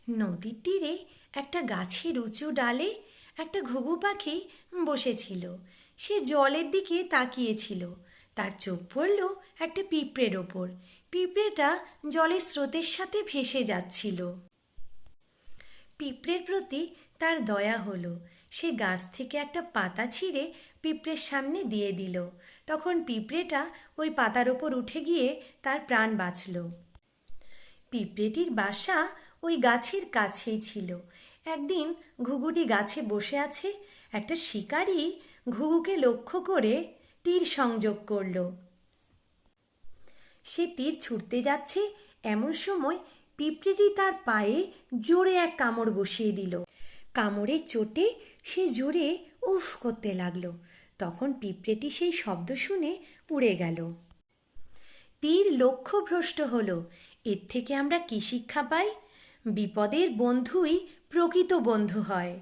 নদীর তীরে একটা গাছের উঁচু ডালে একটা ঘুঘু পাখি বসেছিল। সে জলের দিকে তাকিয়েছিল। তার চোখ পড়ল একটা পিঁপড়ের ওপর। পিঁপড়েটা জলের স্রোতের সাথে ভেসে যাচ্ছিল। পিঁপড়ের প্রতি তার দয়া হলো। সে গাছ থেকে একটা পাতা ছিঁড়ে পিঁপড়ের সামনে দিয়ে দিল। তখন পিঁপড়েটা ওই পাতার ওপর উঠে গিয়ে তার প্রাণ বাঁচল। পিঁপড়েটির বাসা ওই গাছের কাছেই ছিল। একদিন ঘুঘুটি গাছে বসে আছে। একটা শিকারী ঘুঘুকে লক্ষ্য করে তীর সংযোগ করল। সে তীর ছুটতে যাচ্ছে, এমন সময় পিঁপড়েটি তার পায়ে জোরে এক কামড় বসিয়ে দিল। কামড়ের চোটে সে জোরে উফ করতে লাগলো। তখন পিঁপড়েটি সেই শব্দ শুনে উড়ে গেল। তীর লক্ষ্যভ্রষ্ট হলো। এর থেকে আমরা কি শিক্ষা পাই? বিপদের বন্ধুই প্রকৃত বন্ধু হয়।